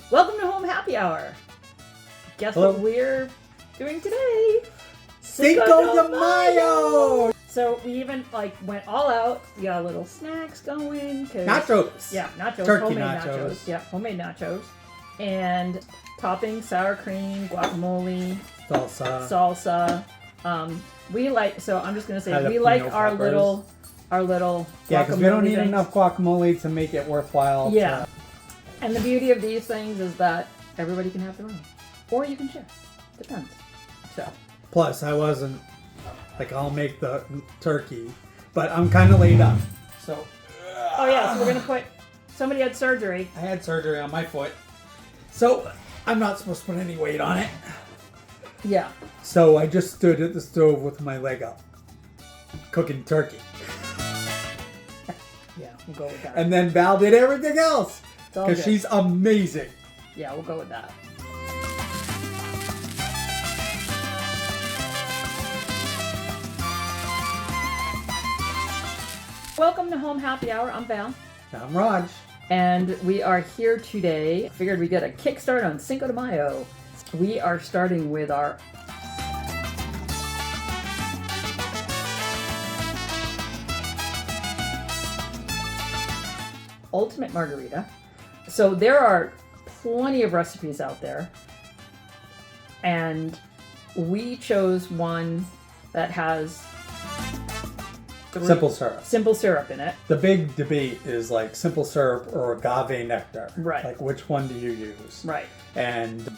Welcome to Home Happy Hour. Guess Hello. what we're doing today? Cinco de Mayo! So we even went all out. We got little snacks going. Nachos. Yeah, nachos. Turkey homemade nachos. Yeah, homemade nachos. And topping, sour cream, guacamole, Salsa. We like, so I'm just going to say, Jalapeno we like our peppers. little Yeah, because we don't need things. enough guacamole to make it worthwhile. Yeah. And the beauty of these things is that everybody can have their own. Or you can share. Depends. So. Plus, I wasn't, I'll make the turkey, but I'm kind of laid up. So. Oh yeah, so we're going to put, somebody had surgery. I had surgery on my foot. So, I'm not supposed to put any weight on it. Yeah. So, I just stood at the stove with my leg up, cooking turkey. Yeah, we'll go with that. And then Val did everything else. It's all Because good. she's amazing. Yeah, we'll go with that. Welcome to Home Happy Hour. I'm Val. I'm Raj. And we are here today. Figured we'd get a kickstart on Cinco de Mayo. We are starting with our ultimate margarita. So there are plenty of recipes out there. And we chose one that has Simple syrup in it. The big debate is simple syrup or agave nectar. Right. Which one do you use? Right. And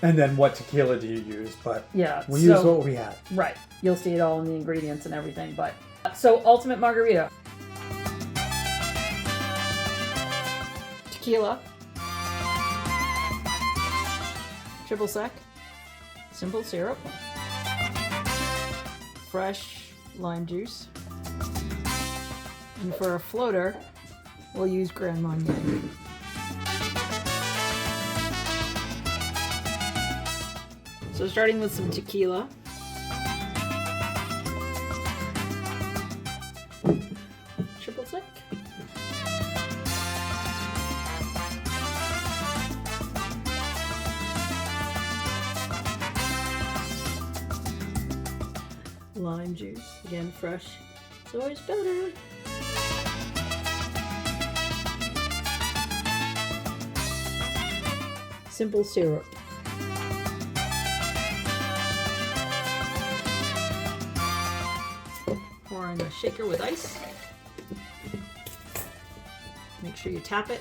then what tequila do you use? But Yeah. we use what we had. Right. You'll see it all in the ingredients and everything. But so ultimate margarita. Tequila. Triple sec. Simple syrup. Fresh lime juice. And for a floater, we'll use Grand Marnier. So starting with some tequila. Triple sec. Lime juice, again fresh. It's always better. Simple syrup. Pour in a shaker with ice. Make sure you tap it.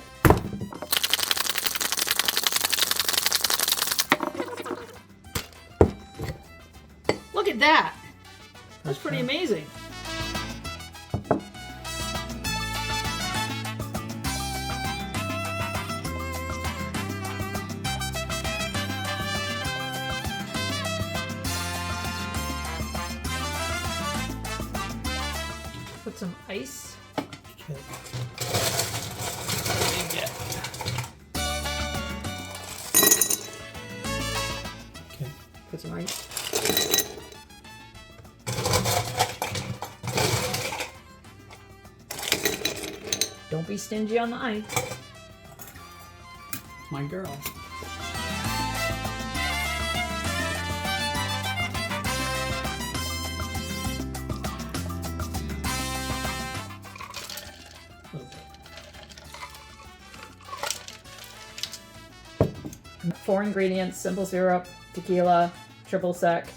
Look at that! That's pretty amazing. Put some ice. Okay. Okay. Put some ice. Don't be stingy on the ice. My girl. Four ingredients: simple syrup, tequila, triple sec,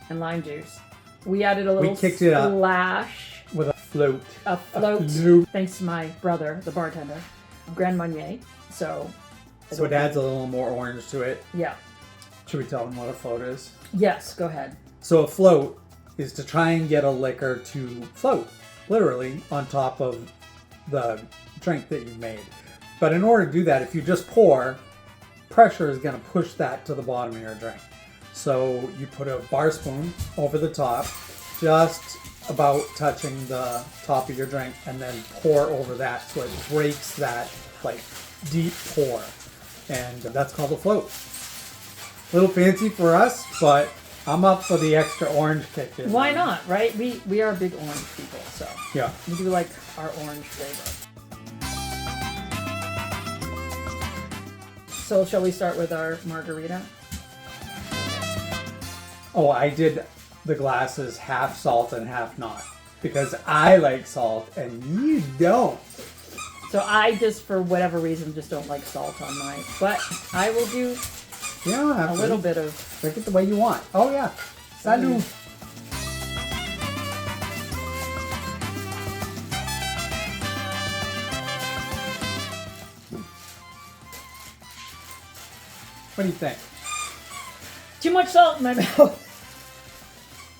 and lime juice. We added a little kicked it up. splash, With a float. a float, thanks to my brother, the bartender, Grand Marnier. So So it adds a little more orange to it. yeah. Should we tell them what a float is? Yes, go ahead. So a float is to try and get a liquor to float, literally, on top of the drink that you've made. But in order to do that, if you just pour, pressure is going to push that to the bottom of your drink. So you put a bar spoon over the top, just about touching the top of your drink, and then pour over that so it breaks that deep pour. And that's called a float. A little fancy for us, but I'm up for the extra orange kick. Why not, right? We are big orange people, so Yeah. we do like our orange flavor. So shall we start with our margarita? Oh, I did the glasses half salt and half not. Because I like salt and you don't. So I just, for whatever reason, just don't like salt on mine. But I will do You don't have a to. little bit of... Drink it the way you want. Oh, yeah. Salut. What do you think? Too much salt in my mouth.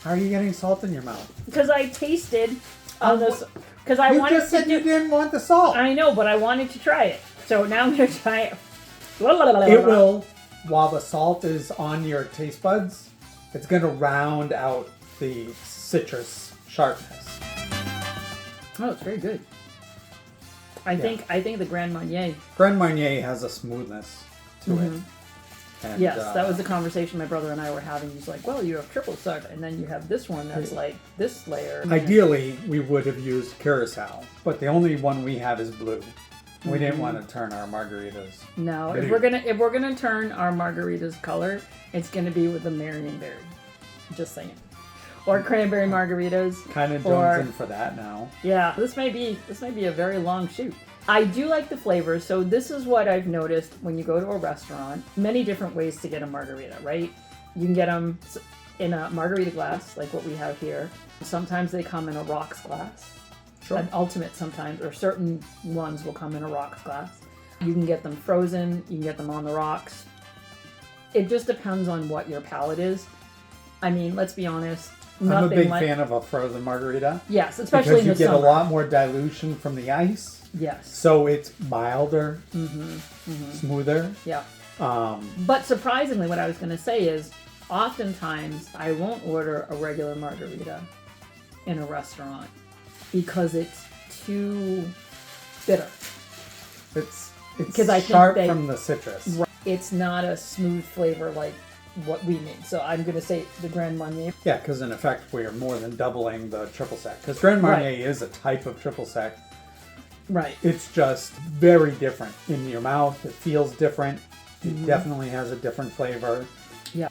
How are you getting salt in your mouth? Because I tasted on this... Because I You wanted just said to you didn't want the salt. I know, but I wanted to try it. So now I'm going to try it. It will, while the salt is on your taste buds, it's going to round out the citrus sharpness. Oh, it's very good. I think the Grand Marnier. Grand Marnier has a smoothness to it. And, Yes, that was the conversation my brother and I were having. He's like, well, you have triple sec, and then you have this one that's like this layer. Ideally, we would have used Curacao, but the only one we have is blue. We didn't want to turn our margaritas. No, But if we're gonna turn our margaritas color, it's gonna be with the Marnier berry. Just saying. Or cranberry margaritas. Kind of jones in for that now. Yeah, this may be a very long shoot. I do like the flavors, so this is what I've noticed when you go to a restaurant. Many different ways to get a margarita, right? You can get them in a margarita glass, like what we have here. Sometimes they come in a rocks glass. Sure. An ultimate sometimes, or certain ones will come in a rocks glass. You can get them frozen, you can get them on the rocks. It just depends on what your palate is. I mean, let's be honest. I'm a big fan of a frozen margarita. Yes, especially in the because you get summer. a lot more dilution from the ice. Yes. So it's milder, smoother. Yeah. But surprisingly, what I was going to say is, oftentimes I won't order a regular margarita in a restaurant because it's too bitter. It's 'Cause I think sharp they- from the citrus. It's not a smooth flavor like what we made. So I'm going to say the Grand Marnier. Yeah, because in effect we are more than doubling the triple sec. Because Grand Marnier Right. is a type of triple sec. Right. It's just very different in your mouth. It feels different. It definitely has a different flavor. Yeah.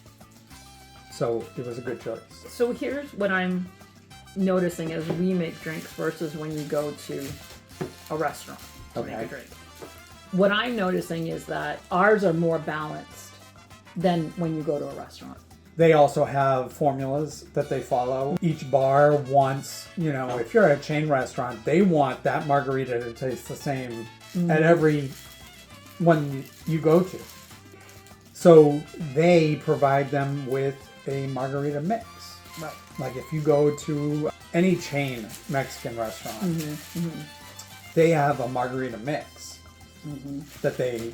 So it was a good choice. So here's what I'm noticing as we make drinks versus when you go to a restaurant to make a Okay. drink. What I'm noticing is that ours are more balanced than when you go to a restaurant. They also have formulas that they follow. Each bar wants, if you're at a chain restaurant, they want that margarita to taste the same at every one you go to. So they provide them with a margarita mix. Right. Like if you go to any chain Mexican restaurant, they have a margarita mix that they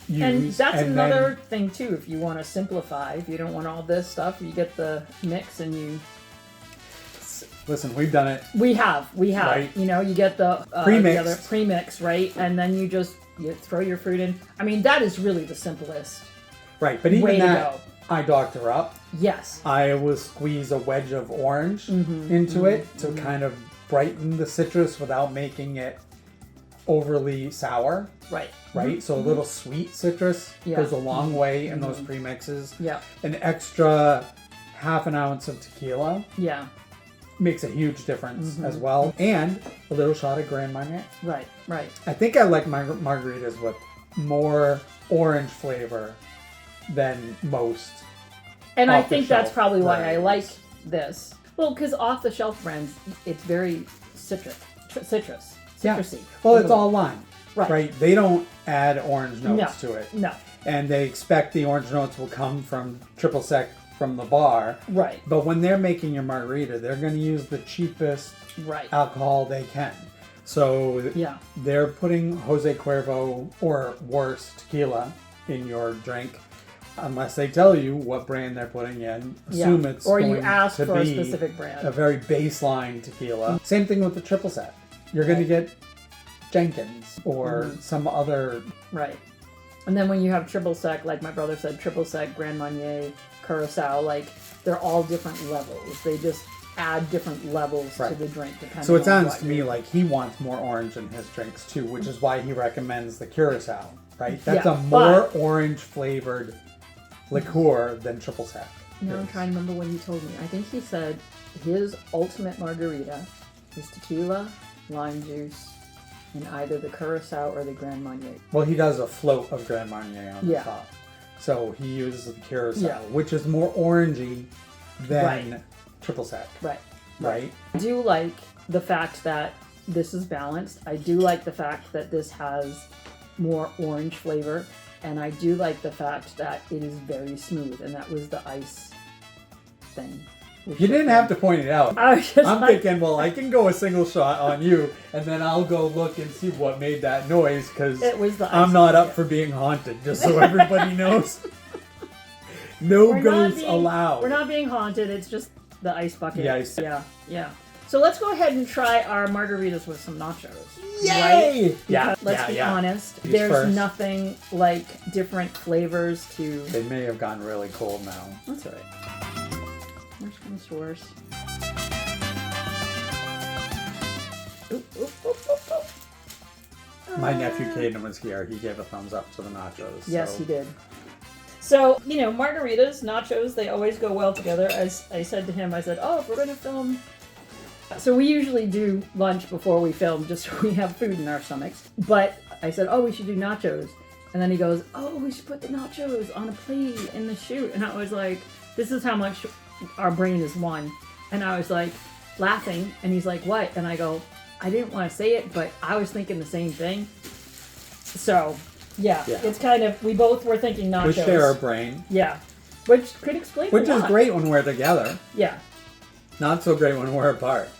use. And that's and another thing too. If you want to simplify, if you don't want all this stuff, you get the mix and you. Listen, we've done it. We have. Right. You get the Pre-mixed. the other premix, right? And then you throw your fruit in. I mean, that is really the simplest. Right, but even Way to that, go. I doctor up. Yes. I will squeeze a wedge of orange into it to kind of brighten the citrus without making it overly sour. Right. Right? So a little sweet citrus Yeah. goes a long way in those premixes. Yeah. An extra half an ounce of tequila Yeah. makes a huge difference as well. And a little shot of Grand Marnier. Right. Right. I think I like my margaritas with more orange flavor than most. And I Off the think that's shelf probably why I varieties. like this. Well, because off the shelf brands, it's very citrus, Yeah. citrusy. Well, it's all lime. Right. They don't add orange notes to it. No. And they expect the orange notes will come from triple sec from the bar. Right. But when they're making your margarita, they're going to use the cheapest Right. alcohol they can. So Yeah. they're putting Jose Cuervo or worse tequila in your drink. Unless they tell you what brand they're putting in, assume it's or you going ask to for a be specific brand. a very baseline tequila. Same thing with the triple sec. You're going to get Jenkins or some other. Right. And then when you have triple sec, like my brother said, triple sec, Grand Marnier, Curacao, like they're all different levels. They just add different levels to Right. the drink depending So it on sounds what to me you're- like he wants more orange in his drinks too, which is why he recommends the Curacao. right? That's Yeah, a more orange flavored liqueur than triple sec. Now I'm is. trying to remember what he told me. I think he said his ultimate margarita is tequila, lime juice, and either the Curacao or the Grand Marnier. Well, he does a float of Grand Marnier on the Yeah. top. So he uses the Curacao, Yeah. which is more orangey than Right. triple sec, Right. right? I do like the fact that this is balanced. I do like the fact that this has more orange flavor. And I do like the fact that it is very smooth. And that was the ice thing. You didn't have to point it out. I was just I'm like, thinking, well, I can go a single shot on you, and then I'll go look and see what made that noise, because it was the ice. I'm not up for being haunted, just so everybody knows. No We're not ghosts being- allowed. We're not being haunted. It's just the ice bucket. The ice. Yeah, yeah. So let's go ahead and try our margaritas with some nachos. Yay! Right? Yeah, Because let's be honest. These There's first. nothing like different flavors to. They may have gotten really cold now. That's all right. There's some stores. Oop, oop, oop, oop, oop. My nephew Caden was here. He gave a thumbs up to the nachos. Yes, so. he did. So, you know, margaritas, nachos, they always go well together. As I said to him, I said, oh, if we're going to film... So we usually do lunch before we film, just so we have food in our stomachs. But I said, oh, we should do nachos. And then he goes, oh, we should put the nachos on a plate in the shoot. And I was like, this is how much our brain is one. And I was like, laughing. And he's like, what? And I go, I didn't want to say it, but I was thinking the same thing. So... Yeah, it's kind of, we both were thinking nachos. We share our brain. Yeah, which could explain Which a is lot. great when we're together. Yeah. Not so great when we're apart.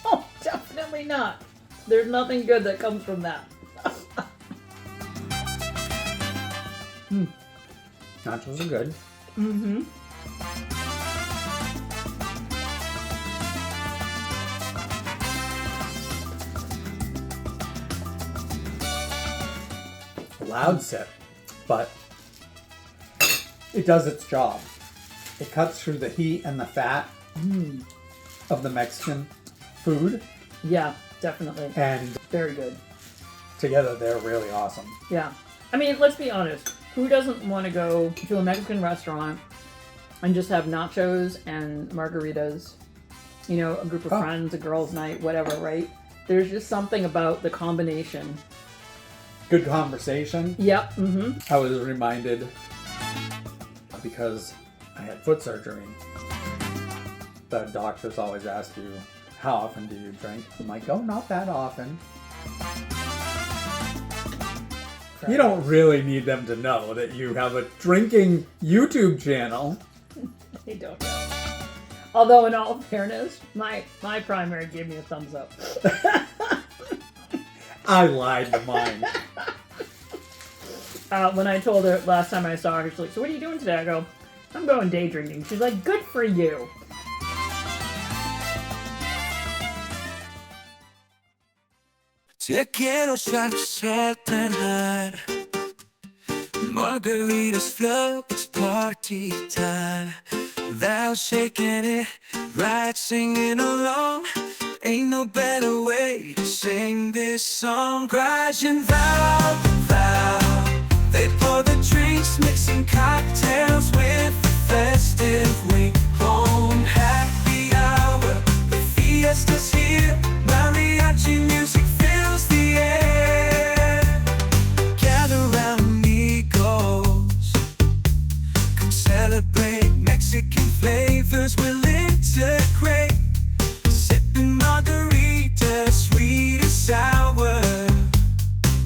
No, definitely not. There's nothing good that comes from that. Nachos are good. Mm-hmm. Loud sip, but it does its job. It cuts through the heat and the fat of the Mexican food, Yeah, definitely. and Very good. together they're really awesome. Yeah. I mean, let's be honest. Who doesn't want to go to a Mexican restaurant and just have nachos and margaritas? You know, a group of friends, a girls' night, whatever, right? There's just something about the combination. Good conversation. Yep. Mm-hmm. I was reminded, because I had foot surgery, the doctors always ask you, how often do you drink? I'm like, oh, not that often. You don't really need them to know that you have a drinking YouTube channel. They don't know. Although, in all fairness, my primary gave me a thumbs up. I lied to mine. When I told her last time I saw her, she's like, so what are you doing today? I go, I'm going day drinking. She's like, good for you. Te quiero suelta and hard. Margaritas flow, it's party time. Thou shaking it, right, singing along. Ain't no better way to sing this song. Crashing thou, thou. They pour the drinks, mixing cocktails with the festive wing. Home happy hour, the fiesta's here. Mariachi music fills the air. Gather round amigos, come celebrate Mexican flavors. We'll integrate, sipping margarita, sweet and sour.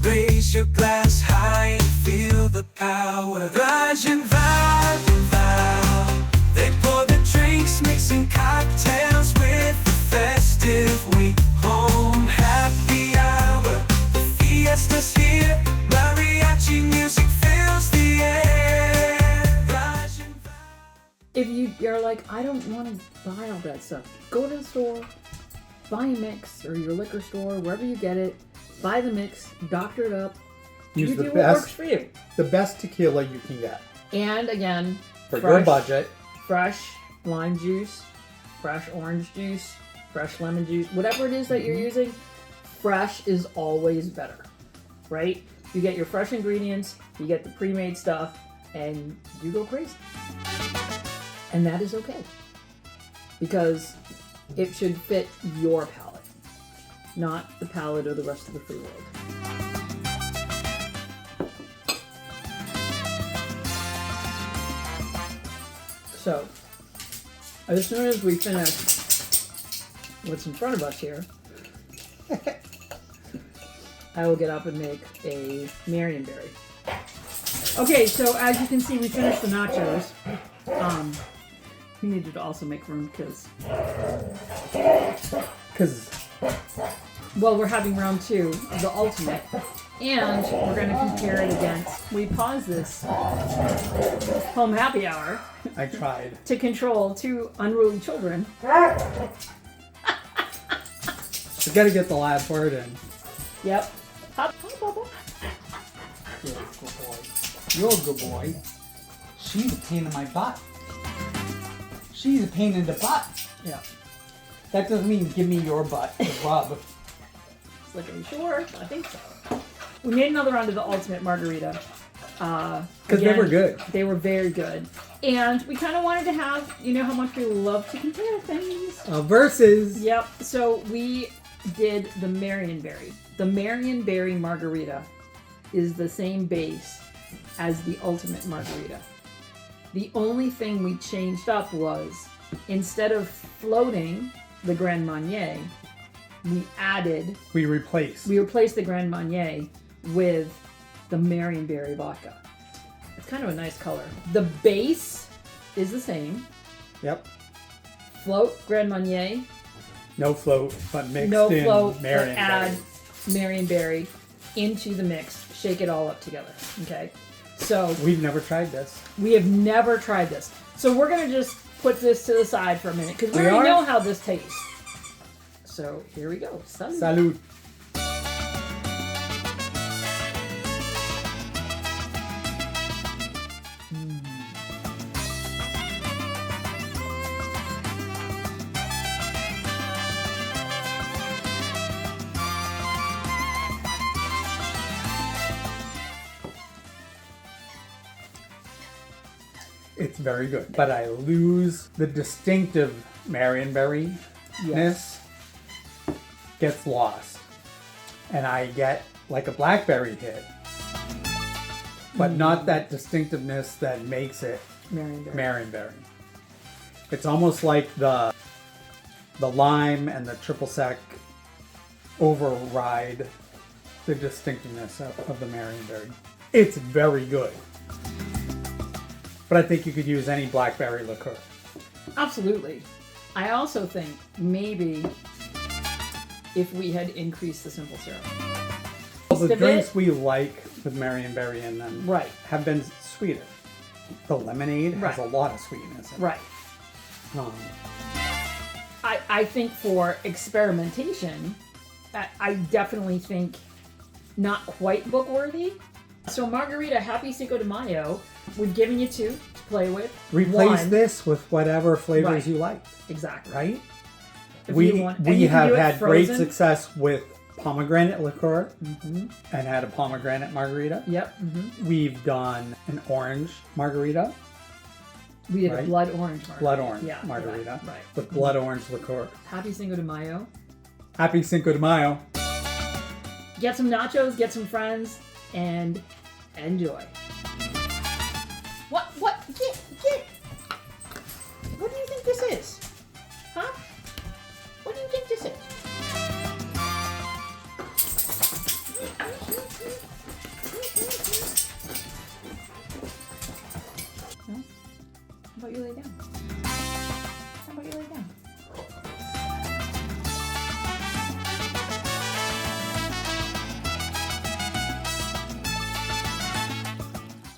Raise your glass high and feel the power. Rise and vibe, vibe. They pour the drinks, mixing cocktails with the festive week. Home happy hour, the fiesta's here. Mariachi music fills the air. Rise and vibe. If you're like, I don't want to buy all that stuff, go to the store, buy a mix, or your liquor store, wherever you get it, buy the mix, doctor it up, Use you the do what works best, for you. the best tequila you can get And again, for your budget. fresh lime juice, fresh orange juice, fresh lemon juice, whatever it is that you're using, fresh is always better, right? You get your fresh ingredients, you get the pre-made stuff, and you go crazy. And that is okay. Because it should fit your palate, not the palate of the rest of the free world. So, as soon as we finish what's in front of us here, I will get up and make a Marionberry. Okay, so as you can see, we finished the nachos. We needed to also make room because, well, we're having round 2 of the ultimate, and we're going to compare it against. We paused this home happy hour. I tried to control 2 unruly children. We got to get the last word in. Yep. Hop, Bubba. You're a good boy. You're a good boy. She's a pain in my butt. She's a pain in the butt. Yeah. That doesn't mean give me your butt to rub. It's like, are you sure? I think so. We made another round of the ultimate margarita. Because they were good. They were very good. And we kind of wanted to have, you know how much we love to compare things. Versus. Yep. So we did the Marionberry. The Marionberry margarita is the same base as the ultimate margarita. The only thing we changed up was, instead of floating the Grand Marnier, we replaced the Grand Marnier with the Marionberry vodka. It's kind of a nice color. The base is the same. Yep. Float Grand Marnier. No float, but mixed No in float, but Marionberry. add Marionberry into the mix. Shake it all up together. Okay. So we've never tried this. We have never tried this. So we're gonna just put this to the side for a minute because we already know how this tastes. So here we go. Salud. Salud. It's very good, but I lose the distinctive Marionberry-ness. Yes. Gets lost, and I get like a blackberry hit, but not that distinctiveness that makes it Marionberry. It's almost like the lime and the triple sec override the distinctiveness of the Marionberry. It's very good. But I think you could use any blackberry liqueur. Absolutely. I also think maybe if we had increased the simple syrup. Well, the drinks we like with Marionberry in them have been sweeter. The lemonade has a lot of sweetness in it. Right. I think for experimentation, I definitely think not quite book worthy. So Margarita, happy Cinco de Mayo. We've given you 2 to play with. Replace this with whatever flavors you like. Exactly. Right? If We have had great frozen. success with pomegranate liqueur and had a pomegranate margarita. Yep. We've done an orange margarita. We did a blood orange margarita. Blood orange margarita. Right. With blood orange liqueur. Happy Cinco de Mayo. Happy Cinco de Mayo. Get some nachos, get some friends, and enjoy. What? Get. What do you think this is? Huh? What do you think this is? No? How about you lay down?